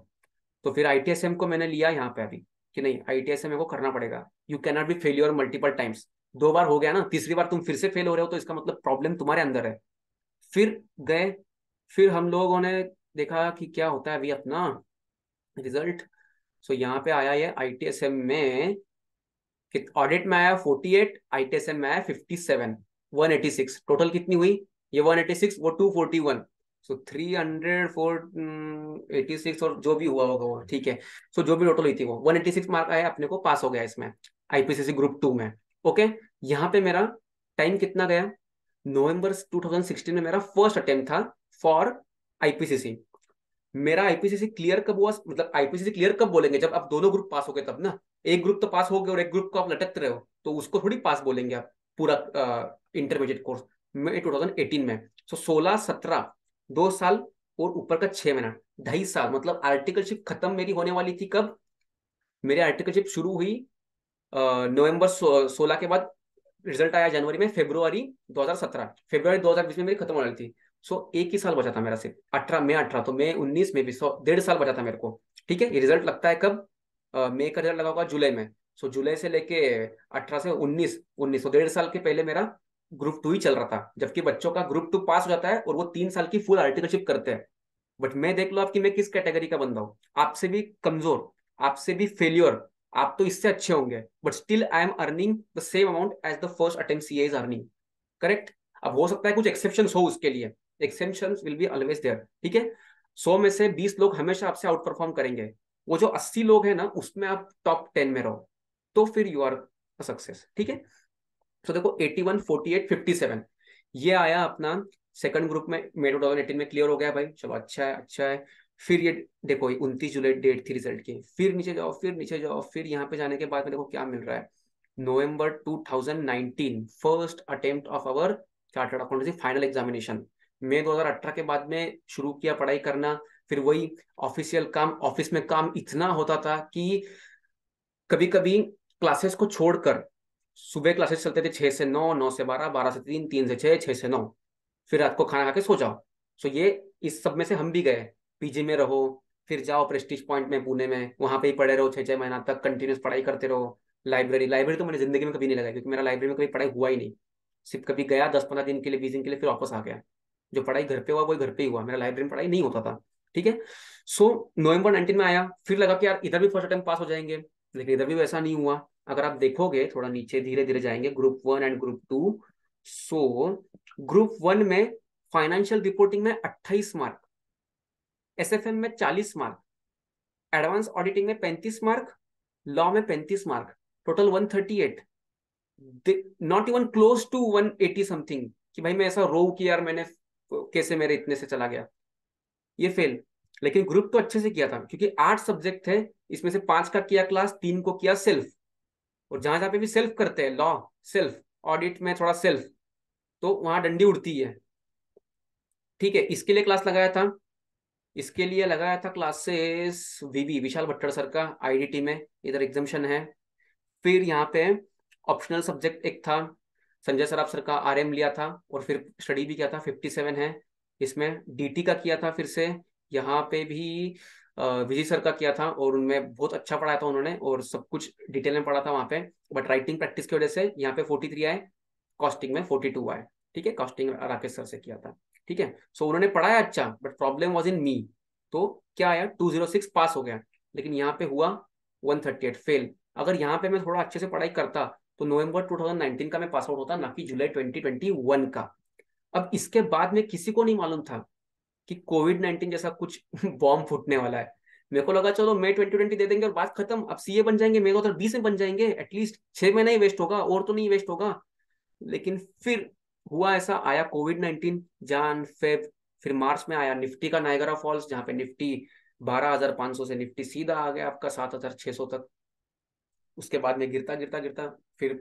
तो फिर आईटीएसएम को मैंने लिया यहाँ पे अभी कि नहीं, आईटीएसएम को करना पड़ेगा। You can not be failure multiple times. 2 बार हो गया ना, तीसरी बार तुम फिर से फेल हो रहे हो तो इसका मतलब प्रॉब्लम तुम्हारे अंदर है। फिर गए, फिर हम लोगों ने देखा कि क्या होता है अभी अपना रिजल्ट। सो यहाँ पे आया ये आईटीएसएम में, ऑडिट में आया 48, आईटीएसएम में आया 57। 186 टोटल कितनी हुई? ये 186, वो 241। सो 300 486 और जो भी हुआ होगा वो ठीक है। सो जो भी टोटल हुई थी वो 186 मार्क आया, अपने को पास हो गया इसमें आईपीसीसी ग्रुप 2 में। ओके। यहाँ पे मेरा टाइम कितना गया? नवंबर 2016 में मेरा फर्स्ट अटेम्प्ट था फॉर आईपीसीसी। मेरा आईपीसीसी क्लियर कब हुआ? मतलब आईपीसीसी क्लियर कब बोलेंगे? जब आप दोनों ग्रुप पास हो गए तब ना। एक ग्रुप तो पास हो गए और एक ग्रुप को आप लटकते रहे हो तो उसको थोड़ी पास बोलेंगे आप, पूरा इंटरमीडिएट कोर्स में 2018 में। सो 16 17, 2 साल और ऊपर का 6 महीना, 2.5 साल। मतलब आर्टिकलशिप खत्म मेरी होने वाली थी कब? मेरी आर्टिकलशिप शुरू हुई नवंबर 16 के बाद। रिजल्ट आया जनवरी में, फेब्रुआरी 2017, फेब्रुआरी 2020 में मेरी खत्म होने वाली थी। सो एक ही साल बचा था मेरा सिर्फ। 18 में 18 तो मैं 19 में भी 100 1.5 साल बचा था मेरे को। ठीक है। ये रिजल्ट लगता है कब? मई का रिजल्ट लगा होगा जुलाई में। सो जुलाई से लेके 18 से 19, 19 तो 1.5 साल के पहले मेरा ग्रुप 2 ही चल रहा था। जबकि बच्चों का ग्रुप 2 पास हो जाता है और वो 3 साल की फुल आर्टिकलशिप करते हैं। बट मैं देख लो आपकी, मैं किस कैटेगरी का बंदा हूँ? आपसे भी कमजोर, आपसे भी फेल्योर। आप तो इससे अच्छे होंगे but still I am earning the same amount as the first attempt CA is earning. Correct. अब हो सकता है कुछ एक्सेप्शन हो उसके लिए, exception will be always there. ठीक है। 100 में से 20 लोग हमेशा आपसे आउट परफॉर्म करेंगे। वो जो 80 लोग हैं ना उसमें आप टॉप 10 में रहो तो फिर यू आर सक्सेस। ठीक है। तो देखो 81 48 57 ये आया अपना सेकंड ग्रुप में। मई 2018 में क्लियर हो गया भाई, चलो अच्छा है अच्छा है। फिर ये देखो 29 जुलाई डेट थी रिजल्ट की। फिर नीचे जाओ, फिर नीचे जाओ, फिर यहाँ पे जाने के बाद में देखो क्या मिल रहा है। November 2019 first attempt of our chartered accountancy final examination. मई 2018 के बाद में शुरू किया पढ़ाई करना। फिर वही ऑफिशियल काम, ऑफिस में काम इतना होता था कि कभी कभी क्लासेस को छोड़कर, सुबह क्लासेस चलते थे 6 से 9, 9 से 12, 12 से 3, 3 से 6, 6 से 9, फिर रात को खाना खा के सो जाओ। सो ये इस सब में से हम भी गए। पीजी में रहो, फिर जाओ प्रेस्टीज पॉइंट में पुणे में, वहां पे ही पढ़े रहो 6 6 महीना तक, कंटिन्यूस पढ़ाई करते रहो। लाइब्रेरी लाइब्रेरी तो मैंने जिंदगी में कभी नहीं लगाई क्योंकि मेरा लाइब्रेरी में कभी पढ़ाई हुआ ही नहीं। सिर्फ कभी गया 10 15 दिन के लिए, 20 दिन के लिए, फिर वापस आ गया। जो पढ़ाई घर पे हुआ वही घर पे ही हुआ, मेरा लाइब्रेरी में पढ़ाई नहीं होता था। ठीक है। सो नवंबर 19 में आया, फिर लगा कि यार इधर भी फर्स्ट अटेम्प्ट पास हो जाएंगे, लेकिन इधर भी वैसा नहीं हुआ। अगर आप देखोगे थोड़ा नीचे धीरे धीरे जाएंगे, group 1 and group 2, so group 1 में फाइनेंशियल रिपोर्टिंग में 28 मार्क, एसएफएम में 40 मार्क, एडवांस ऑडिटिंग में 35 मार्क, लॉ में 35 mark, total 138। Not even close to 180 something कि भाई मैं ऐसा रो कि यार मैंने कैसे मेरे इतने से चला गया, ये फेल। लेकिन ग्रुप तो अच्छे से किया था क्योंकि 8 सब्जेक्ट थे, इसमें से 5 का किया क्लास, 3 को किया सेल्फ। और जहां जहां पे भी सेल्फ करते हैं, लॉ सेल्फ, ऑडिट में थोड़ा सेल्फ, तो वहां डंडी उड़ती है। ठीक है, इसके लिए क्लास लगाया था, इसके लिए लगाया था क्लासेस वीवी विशाल भट्टर सर का आईडीटी में, इधर एग्जामिशन है। फिर यहाँ पे ऑप्शनल सब्जेक्ट एक था, संजय सराफ सर का आरएम लिया था, और फिर स्टडी भी किया था, 57 है इसमें। डीटी का किया था फिर से, यहाँ पे भी विजय सर का किया था, और उनमें बहुत अच्छा पढ़ाया था उन्होंने, और सब कुछ डिटेल में पढ़ा था वहाँ पे। बट राइटिंग प्रैक्टिस की वजह से यहाँ पे 43 आए, कॉस्टिंग में 42 आए। ठीक है, कॉस्टिंग राकेश सर से किया था। ठीक है, सो उन्होंने पढ़ाया अच्छा, बट प्रॉब्लम वॉज इन मी। तो क्या आया, 206 पास हो गया, लेकिन यहाँ पे हुआ 138 फेल। अगर यहाँ पे मैं थोड़ा अच्छे से पढ़ाई करता तो नवंबर 2019 का मैं पास आउट होता, ना कि जुलाई 2021 का। अब इसके बाद में किसी को नहीं मालूम था कि कोविड-19 जैसा कुछ बॉम्ब फूटने वाला है। मेरे को लगा चलो मई 2020 दे देंगे और बात खत्म, अब सीए बन जाएंगे, मेरे को तो 20 में बन जाएंगे, एटलीस्ट 6 महीना ही वेस्ट होगा, और तो नहीं वेस्ट होगा। लेकिन फिर हुआ ऐसा, आया कोविड-19, जान फेब, फिर मार्च में आया निफ्टी का नायगरा फॉल्स, जहां पे निफ्टी 12,500 से निफ्टी सीधा आ गया आपका 7,600 तक। उसके बाद में गिरता गिरता गिरता फिर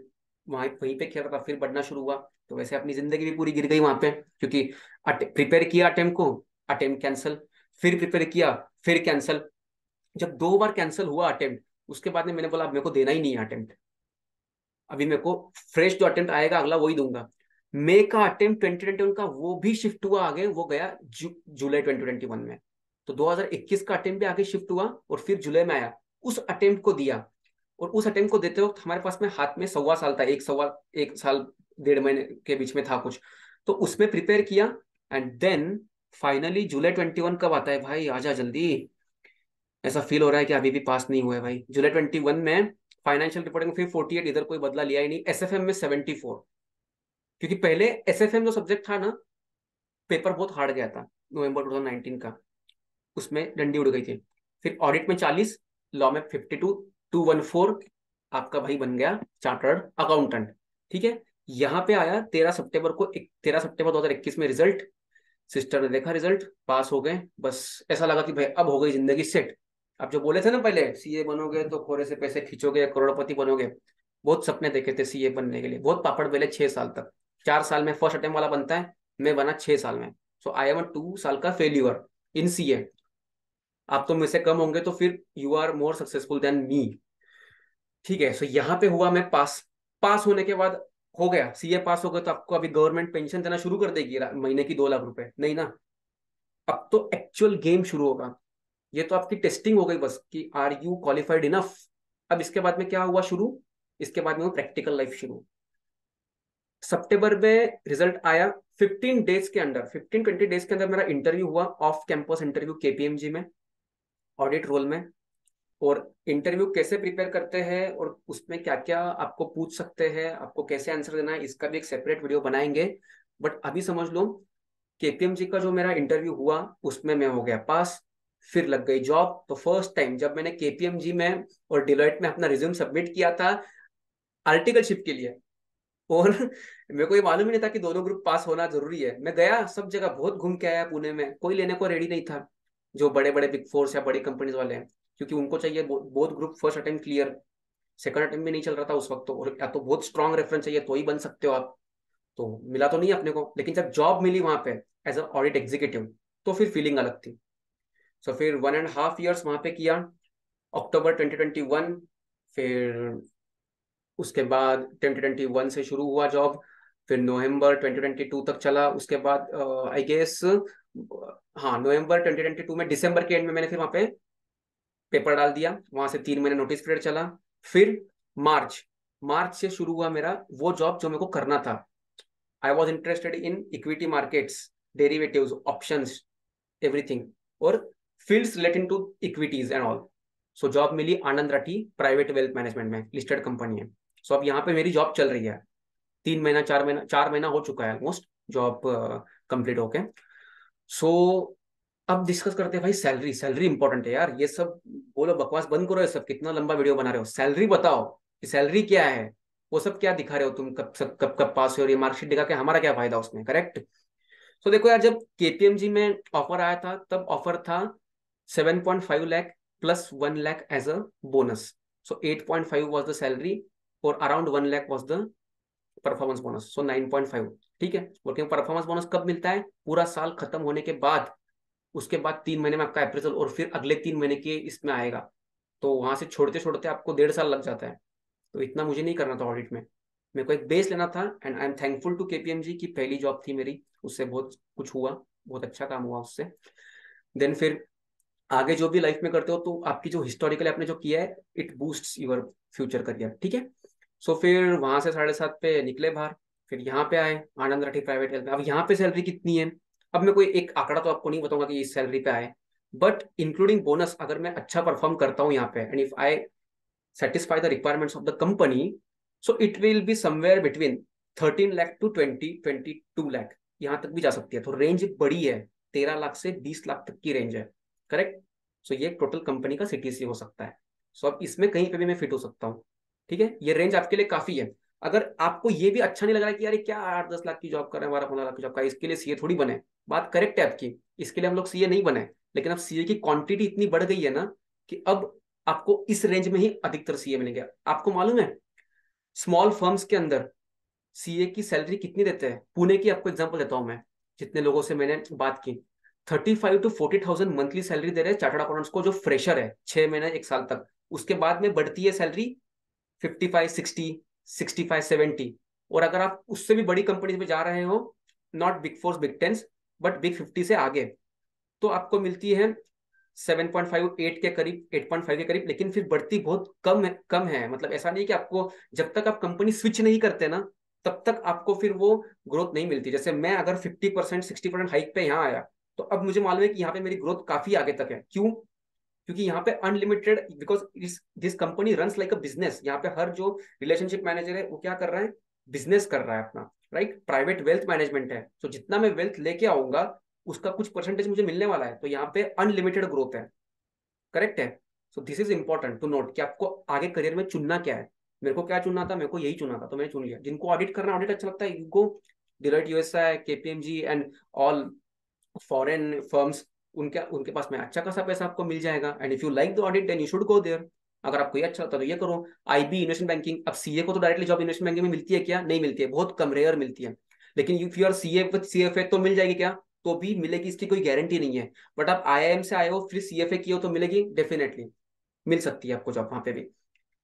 वहीं वहीं पे खेल रहा था, फिर बढ़ना शुरू हुआ। तो वैसे अपनी जिंदगी भी पूरी गिर गई वहां पे, क्योंकि प्रिपेयर किया अटेम्प्ट को, अटेम्प्ट कैंसिल, फिर प्रिपेयर किया, फिर कैंसिल। जब 2 बार कैंसिल हुआ अटेम्प्ट, उसके बाद में मैंने बोला अब मेरे को देना ही नहीं है अटेम्प्ट, अभी मेरे को फ्रेश जो अटेम्प्ट आएगा अगला वही दूंगा। मे का अटेम्प्ट 2021 का वो भी शिफ्ट हुआ आगे, वो गया जुलाई 2021 में। तो 2021 का अटेम्प्ट भी आगे शिफ्ट हुआ, और फिर जुलाई में आया, उस अटेम्प्ट को दिया। और उस अटेम्प्ट को देते वक्त हमारे पास में हाथ में 1.25 साल था, एक साल 1.5 महीने के बीच में था कुछ। तो उसमें प्रिपेयर किया, एंड देन फाइनली जुलाई 21 कब आता है भाई, आजा जल्दी। ऐसा फील हो रहा है कि अभी भी पास नहीं हुआ है भाई। जुलाई 21 में फाइनेंशियल रिपोर्टिंग फिर 48, इधर कोई बदला लिया ही नहीं। एसएफएम में 74, क्योंकि पहले एसएफएम जो सब्जेक्ट था ना, पेपर बहुत हार्ड गया था नवंबर 2019 का, उसमें डंडी उड़ गई थी। फिर ऑडिट में 40, लॉ में 52, 214, आपका भाई बन गया चार्टर्ड अकाउंटेंट। ठीक है, यहाँ पे आया 13 सितंबर को, 13 सितंबर 2021 में रिजल्ट। सिस्टर ने देखा रिजल्ट, पास हो गए, बस ऐसा लगा कि भाई अब हो गई जिंदगी सेट। अब जो बोले थे ना पहले, सीए बनोगे तो खोरे से पैसे खींचोगे, करोड़पति बनोगे, बहुत सपने देखे थे सीए बनने के लिए, बहुत पापड़ बेले 6 साल तक। 4 साल में फर्स्ट अटेम्प्ट वाला बनता है, मैं बना 6 साल में। सो आई एम 2 साल का फेल्यूअर इन सीए। आप तो मुझसे कम होंगे, तो फिर you are more successful than me. ठीक है, सो यहाँ पे हुआ मैं पास। पास होने के बाद हो गया, सीए पास हो गया, तो आपको अभी गवर्नमेंट पेंशन देना शुरू कर देगी महीने की 2 लाख रुपए, नहीं ना। अब तो एक्चुअल गेम शुरू होगा। ये तो आपकी टेस्टिंग हो गई बस कि आर यू क्वालिफाइड इनफ। अब इसके बाद में क्या हुआ शुरू, इसके बाद में वो प्रैक्टिकल लाइफ शुरू। सितंबर में रिजल्ट आया, 15 डेज के अंदर, 15-20 डेज के अंदर मेरा इंटरव्यू हुआ, ऑफ कैंपस इंटरव्यू केपीएमजी में, ऑडिट रोल में। और इंटरव्यू कैसे प्रिपेयर करते हैं और उसमें क्या क्या आपको पूछ सकते हैं, आपको कैसे आंसर देना है, इसका भी एक सेपरेट वीडियो बनाएंगे। बट अभी समझ लो, केपीएमजी का जो मेरा इंटरव्यू हुआ उसमें मैं हो गया पास, फिर लग गई जॉब। तो फर्स्ट टाइम जब मैंने केपीएमजी में और डिलॉयट में अपना रिज्यूम सबमिट किया था आर्टिकलशिप के लिए, और मेरे को ये मालूम ही नहीं था कि दोनों ग्रुप पास होना जरूरी है। मैं गया सब जगह, बहुत घूम के आया, पुणे में कोई लेने को रेडी नहीं था, जो बड़े बड़े बिग फोर्स या बड़ी कंपनीज वाले हैं, क्योंकि उनको चाहिए बहुत group first attempt clear, second attempt भी नहीं चल रहा था उस वक्त तो, और या तो बहुत स्ट्रॉन्ग रेफरेंस चाहिए तो ही बन सकते हो आप। तो मिला तो नहीं अपने को, लेकिन जब जॉब मिली वहां पे एज अ ऑडिट एग्जीक्यूटिव, तो फिर फीलिंग अलग थी। सो फिर 1.5 years वहां पे किया, अक्टूबर 2021, फिर उसके बाद 2021 से शुरू हुआ जॉब, फिर नवंबर 2022 तक चला। उसके बाद आई गेस, हाँ, नवंबर 2022 में दिसंबर के एंड में मैंने फिर वहां पे पेपर डाल दिया, वहां से 3 महीने नोटिस पीरियड चला। फिर मार्च मार्च से शुरू हुआ मेरा वो जॉब जो मेरे को करना था। I was interested in equity markets, derivatives, options, everything, और fields relating to equities and all. So job मिली Anand Rathi private wealth management में, लिस्टेड कंपनी है। सो अब यहाँ पे मेरी जॉब चल रही है। 3 महीना 4 महीना 4 महीना हो चुका है ऑलमोस्ट जॉब कंप्लीट होके। सो अब डिस्कस करते हैं भाई, सैलरी सैलरी इंपॉर्टेंट है यार। ये सब बोलो, बकवास बंद करो, ये सब कितना लंबा वीडियो बना रहे हो, सैलरी बताओ कि सैलरी क्या है। वो सब क्या दिखा रहे हो तुम, कब कब पास हो रही है मार्कशीट दिखा के, हमारा क्या फायदा उसमें, करेक्ट। तो देखो यार, जब केपीएमजी में ऑफर आया था तब ऑफर था 7.5 lakh plus 1 lakh as a bonus. So 8.5 was the salary और around 1 lakh was the performance bonus, so 9.5। ठीक है, वर्किंग परफॉर्मेंस बोनस कब मिलता है, पूरा साल खत्म होने के बाद। उसके बाद 3 महीने में आपका अप्रेजल और फिर अगले 3 महीने के इसमें आएगा। तो वहां से छोड़ते छोड़ते आपको 1.5 साल लग जाता है। तो इतना मुझे नहीं करना था ऑडिट में, मेरे को एक बेस लेना था। And I am thankful to KPMG की पहली जॉब थी मेरी, उससे बहुत कुछ हुआ, बहुत अच्छा काम हुआ उससे। देन फिर आगे जो भी लाइफ में करते हो तो आपकी जो हिस्टोरिकल आपने जो किया है, it boosts your future career. ठीक है। सो फिर वहां से 7:30 पे निकले बाहर, फिर यहाँ पे आए आनंद राठी प्राइवेट हेल्थ में। अब यहाँ पे सैलरी कितनी है, अब मैं कोई एक आंकड़ा तो आपको नहीं बताऊंगा कि इस सैलरी पे आए, बट इंक्लूडिंग बोनस अगर मैं अच्छा परफॉर्म करता हूँ यहाँ पे, and if I satisfy the requirements of the company, so it will be somewhere between 13 lakh to 22 lakh, यहाँ तक भी जा सकती है। तो रेंज बड़ी है, 13 लाख से 20 लाख तक की रेंज है, करेक्ट। सो ये टोटल कंपनी का सीटीसी हो सकता है। सो अब इसमें कहीं पे भी मैं फिट हो सकता हूँ। ठीक है, ये रेंज आपके लिए काफी है। अगर आपको ये भी अच्छा नहीं लग रहा है कि यार क्या 8-10 लाख की जॉब कर रहे हैं, 12-15 लाख की जॉब का, इसके लिए सीए थोड़ी बने, बात करेक्ट है आपकी, इसके लिए हम लोग सीए नहीं बने। लेकिन अब सीए की क्वांटिटी इतनी बढ़ गई है ना कि अब आपको इस रेंज में ही अधिकतर सीए मिलेंगे। आपको मालूम है स्मॉल फर्म्स के अंदर सीए की सैलरी कितनी देते हैं, पुणे की आपको एग्जांपल देता हूं मैं, जितने लोगों से मैंने बात की, 35 to 40 थाउजेंड मंथली सैलरी दे रहे हैं चार्टर्ड अकाउंटेंट्स को जो फ्रेशर है, 6 महीने 1 साल तक। उसके बाद में बढ़ती है सैलरी 55, 60, 65, 70। और अगर आप उससे भी बड़ी कंपनी में जा रहे हो, not big four big tens but big 50 से आगे, तो आपको मिलती है 7.5 8 के करीब, 8.5 के करीब। लेकिन फिर बढ़ती बहुत कम है, मतलब ऐसा नहीं कि आपको, जब तक आप कंपनी स्विच नहीं करते ना तब तक आपको फिर वो ग्रोथ नहीं मिलती। जैसे मैं अगर 50% 60% हाइक पे यहाँ आया, तो अब मुझे मालूम है कि यहाँ पे मेरी ग्रोथ काफी आगे तक है। क्यों? क्योंकि यहाँ पे unlimited, because this company runs like a business. यहाँ पे हर जो रिलेशनशिप मैनेजर है वो क्या कर रहा है, बिजनेस कर रहा है अपना, राइट। प्राइवेट वेल्थ मैनेजमेंट है, तो जितना मैं वेल्थ लेके आऊंगा उसका कुछ परसेंटेज मुझे मिलने वाला है। तो यहाँ पे अनलिमिटेड ग्रोथ है, करेक्ट है। So this is important to note कि आपको आगे करियर में चुनना क्या है। मेरे को क्या चुनना था, मेरे को यही चुना था, तो मैंने चुन लिया। जिनको ऑडिट करना, ऑडिट अच्छा लगता है, इनको Deloitte USI, KPMG and all foreign firms, उनके उनके पास में अच्छा खासा पैसा आपको मिल जाएगा। And if you like the audit then you should go there. अगर आपको ये अच्छा लगता है तो ये करो। आईबी इन्वेस्टमेंट बैंकिंग, अब सीए को तो डायरेक्टली जॉब इन्वेस्टमेंट बैंकिंग में मिलती है क्या? नहीं मिलती है, बहुत कम, रेयर मिलती है। लेकिन if you are CA with CFA तो मिल जाएगी क्या? तो भी मिलेगी, इसकी कोई गारंटी नहीं है। बट आप आईआईएम से आए हो फिर सीएफए किए हो तो मिलेगी, डेफिनेटली मिल सकती है आपको जॉब वहां पे भी।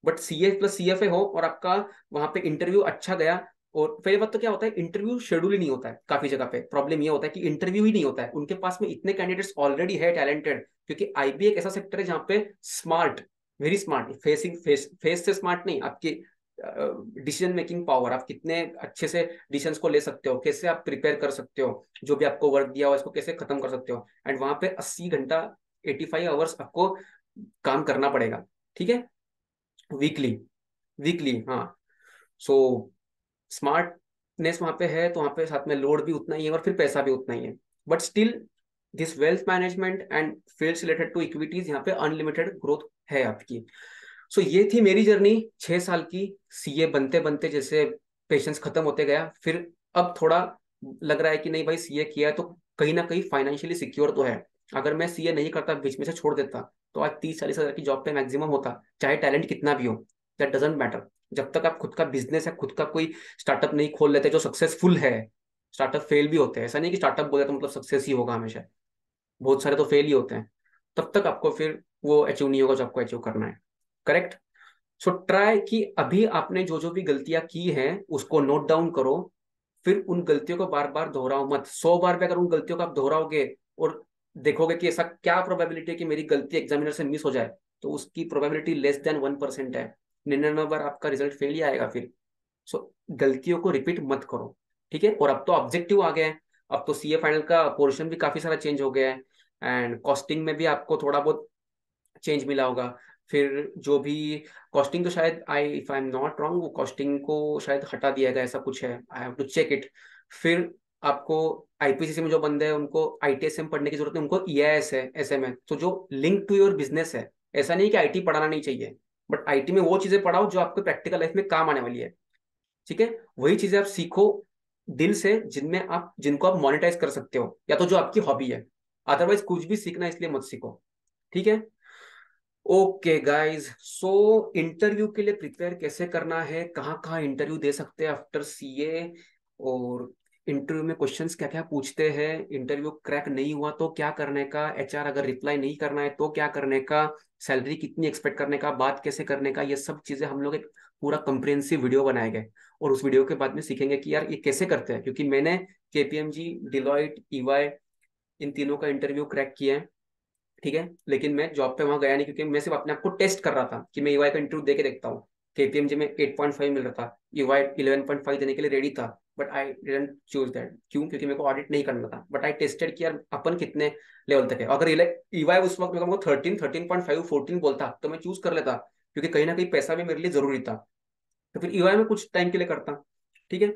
बट सीए प्लस सीएफए हो और आपका वहां पे इंटरव्यू अच्छा गया, और पहली बात तो क्या होता है, इंटरव्यू शेड्यूल ही नहीं होता है काफी जगह पे। प्रॉब्लम ये होता है कि इंटरव्यू ही नहीं होता है, उनके पास में इतने कैंडिडेट्स ऑलरेडी है टैलेंटेड। क्योंकि आईबी एक ऐसा सेक्टर है जहाँ पे स्मार्ट, वेरी स्मार्ट, फेस से स्मार्ट नहीं, आपकी डिसीजन मेकिंग पावर, आप कितने अच्छे से डिसीजंस को ले सकते हो, कैसे आप प्रिपेयर कर सकते हो, जो भी आपको वर्क दिया हो इसको कैसे खत्म कर सकते हो। एंड वहां पे 80 घंटा, 85 आवर्स आपको काम करना पड़ेगा। ठीक है, वीकली, वीकली, हाँ। सो स्मार्टनेस वहां पे है, तो वहां पे साथ में लोड भी उतना ही है और फिर पैसा भी उतना ही है। But still this wealth management and fields related to equities, यहाँ पे अनलिमिटेड ग्रोथ है आपकी। सो ये थी मेरी जर्नी 6 साल की, सीए बनते बनते जैसे पेशेंस खत्म होते गया। फिर अब थोड़ा लग रहा है कि नहीं भाई, सीए किया है तो कहीं ना कहीं फाइनेंशियली सिक्योर तो है। अगर मैं सीए नहीं करता, बीच में से छोड़ देता, तो आज 30-40 हजार की जॉब पे मैक्सिमम होता, चाहे टैलेंट कितना भी हो। दैट डजेंट मैटर, जब तक आप खुद का बिजनेस है, खुद का कोई स्टार्टअप नहीं खोल लेते जो सक्सेसफुल है। स्टार्टअप फेल भी होते हैं, ऐसा नहीं कि स्टार्टअप बोले तो मतलब सक्सेस ही होगा हमेशा, बहुत सारे तो फेल ही होते हैं। तब तक आपको फिर वो अचीव नहीं होगा जो आपको अचीव करना है, करेक्ट। सो ट्राई कि अभी आपने जो जो भी गलतियां की हैं उसको नोट डाउन करो, फिर उन गलतियों को बार बार दोहराओ मत। 100 बार पे अगर उन गलतियों को आप दोहराओगे और देखोगे कि ऐसा क्या प्रोबेबिलिटी है कि मेरी गलती एग्जामिनर से मिस हो जाए, तो उसकी प्रोबेबिलिटी लेस देन 1% है। 99 बार आपका रिजल्ट फेल ही आएगा फिर। सो गलतियों को रिपीट मत करो, ठीक है। और अब तो ऑब्जेक्टिव आ गए हैं, अब तो सीए फाइनल का पोर्शन भी काफी सारा चेंज हो गया है, एंड कॉस्टिंग में भी आपको थोड़ा बहुत चेंज मिला होगा। फिर जो भी कॉस्टिंग, तो शायद I if I am not wrong वो कॉस्टिंग को शायद हटा दिया गया, ऐसा कुछ है, I have to check it. फिर आपको आईपीसीसी में जो बंदे हैं उनको आईटीएसएम पढ़ने की जरूरत है, उनको ईआईएस है, एसएम है, तो जो लिंक टू योर बिजनेस है। ऐसा नहीं कि आईटी पढ़ाना नहीं चाहिए, बट आईटी में वो चीजें पढ़ाओ जो आपको प्रैक्टिकल लाइफ में काम आने वाली है। ठीक है, वही चीजें आप सीखो दिल से, जिनमें आप जिनको आप मोनेटाइज कर सकते हो, या तो जो आपकी हॉबी है। अदरवाइज कुछ भी सीखना इसलिए मत सीखो। ठीक है। ओके गाइस, सो इंटरव्यू के लिए प्रिपेयर कैसे करना है, कहाँ कहाँ इंटरव्यू दे सकते हैं आफ्टर सीए, और इंटरव्यू में क्वेश्चंस क्या क्या पूछते हैं, इंटरव्यू क्रैक नहीं हुआ तो क्या करने का, एचआर अगर रिप्लाई नहीं करना है तो क्या करने का, सैलरी कितनी एक्सपेक्ट करने का, बात कैसे करने का, ये सब चीजें हम लोग एक पूरा कंप्रिहेंसिव वीडियो बनाएंगे। और उस वीडियो के बाद में सीखेंगे कि यार ये कैसे करते हैं, क्योंकि मैंने केपीएमजी, डिलॉयट, ईवाई, इन तीनों का इंटरव्यू क्रैक किया है। ठीक है, लेकिन मैं जॉब पे वहां गया नहीं, क्योंकि मैं सिर्फ अपने आप को टेस्ट कर रहा था कि मैं ईवाई का इंटरव्यू दे के देखता हूँ। केपीएमजी में 8.5 मिल रहा था, ईवाई 11.5 देने के लिए रेडी था, but I didn't choose that. क्यों? क्योंकि मेरे को ऑडिट नहीं करना था, बट आई टेस्टेड कि यार अपन कितने लेवल तक है। अगर ईवाई उस वक्त मेरे को 13.5 14 बोलता तो मैं चूज कर लेता, क्योंकि कहीं ना कहीं पैसा भी मेरे लिए जरूरी था। तो फिर ईवाई में कुछ टाइम के लिए करता। ठीक है।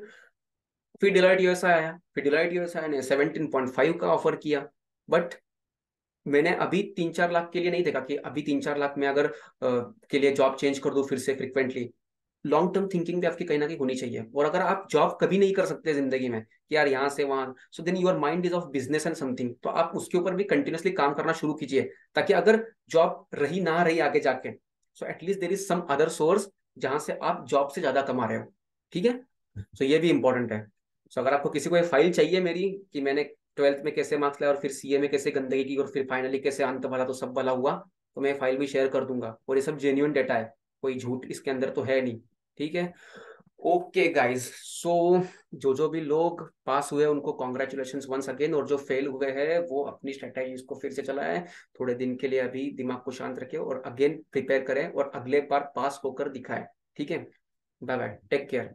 फिर डिलाइट यूएसआई आया, फिर डिलाइट यूएसआई ने 17.5 का ऑफर किया। बट मैंने अभी 3-4 लाख के लिए नहीं देखा कि अभी 3-4 लाख में अगर के लिए जॉब चेंज कर दूं फिर से फ्रिक्वेंटली। लॉन्ग टर्म थिंकिंग भी आपकी कहीं ना कहीं होनी चाहिए। और अगर आप जॉब कभी नहीं कर सकते जिंदगी में कि यार यहाँ से वहां, so then your mind is of business and something, तो आप उसके ऊपर भी कंटिन्यूसली काम करना शुरू कीजिए, ताकि अगर जॉब रही ना रही आगे जाके, so at least there is some other source जहां से आप जॉब से ज्यादा कमा रहे हो। ठीक है। सो ये भी इंपॉर्टेंट है। सो अगर आपको किसी को एक फाइल चाहिए मेरी कि मैंने ट्वेल्थ में कैसे मार्क्स लाया और फिर सीए में कैसे गंदगी की और फिर फाइनली कैसे अंत भला तो सब भला हुआ, तो मैं फाइल भी शेयर कर दूंगा। और ये सब जेन्युइन डेटा है, कोई झूठ इसके अंदर तो है नहीं। ठीक है। ओके गाइस, सो जो भी लोग पास हुए उनको कॉन्ग्रेचुलेशंस वंस अगेन, और जो फेल हुए हैं वो अपनी स्ट्रेटेजीज को फिर से चलाएं, थोड़े दिन के लिए अभी दिमाग को शांत रखें और अगेन प्रिपेयर करें और अगले बार पास होकर दिखाएं। ठीक है। Bye bye, take care.